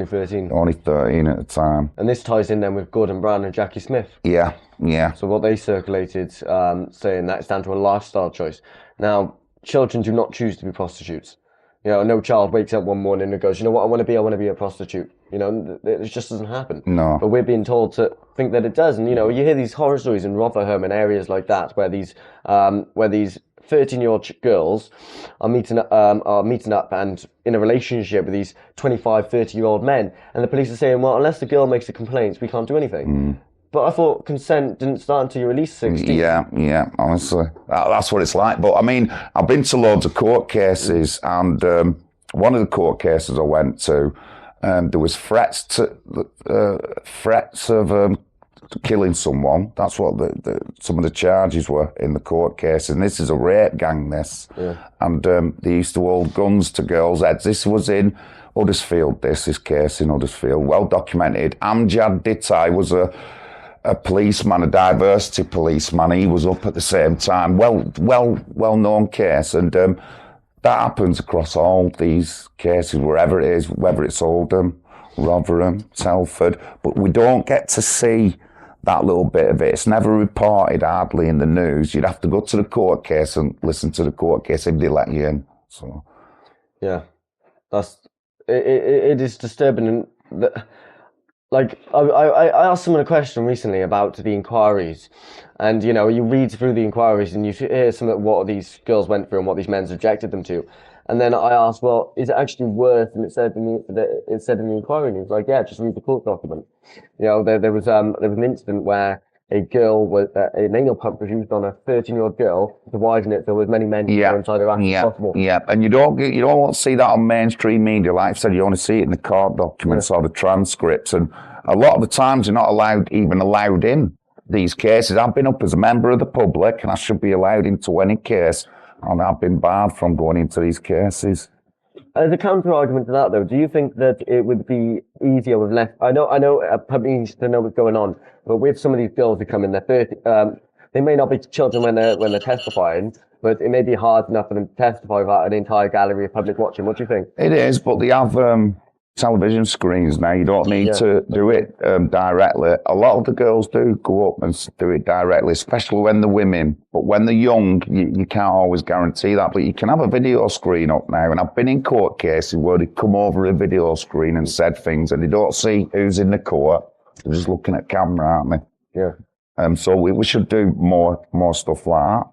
only 13. Only 13 at the time. And this ties in then with Gordon Brown and Jackie Smith. Yeah, yeah. So what they circulated, saying that it's down to a lifestyle choice. Now, children do not choose to be prostitutes. You know, no child wakes up one morning and goes, you know what, I want to be a prostitute. You know, it just doesn't happen. No. But we're being told to think that it does. And, you know, you hear these horror stories in Rotherham and areas like that where these 13-year-old girls are meeting up and in a relationship with these 25, 30-year-old men. And the police are saying, well, unless the girl makes a complaint, we can't do anything. But I thought consent didn't start until you were at least 16. Yeah, honestly. That's what it's like. But I mean, I've been to loads of court cases, and one of the court cases I went to, there was threats of killing someone. That's what some of the charges were in the court case. And this is a rape gang, this. Yeah. And they used to hold guns to girls' heads. This was in Huddersfield, this case in Huddersfield, well documented. Amjad Dittai was a policeman, a diversity policeman. He was up at the same time. Well-known case, and that happens across all these cases, wherever it is, whether it's Oldham, Rotherham, Telford. But we don't get to see that little bit of it. It's never reported hardly in the news. You'd have to go to the court case and listen to the court case if they let you in. So, yeah, it is disturbing. Like, I asked someone a question recently about the inquiries, and, you know, you read through the inquiries and you hear some of what these girls went through and what these men subjected them to. And then I asked, well, is it actually worth, and it said in the inquiry, and he was like, yeah, just read the court document. You know, there was an incident where a girl was, an anal pump was used on a 13-year-old girl to widen it so there was many men inside her ass as possible. Yeah, and you don't want to see that on mainstream media. Like I said, you only see it in the court documents or the transcripts, and a lot of the times you're not even allowed in these cases. I've been up as a member of the public, and I should be allowed into any case, and I've been barred from going into these cases. As a counter-argument to that, though, do you think that it would be easier with less... I know public needs to know what's going on, but with some of these girls who come in, they're 30, they may not be children when they're testifying, but it may be hard enough for them to testify without an entire gallery of public watching. What do you think? It is, but they have television screens now. You don't need to do it directly. A lot of the girls do go up and do it directly, especially when they're women. But when they're young, you can't always guarantee that. But you can have a video screen up now. And I've been in court cases where they come over a video screen and said things, and they don't see who's in the court. They're just looking at camera, aren't they? Yeah. So we should do more stuff like that.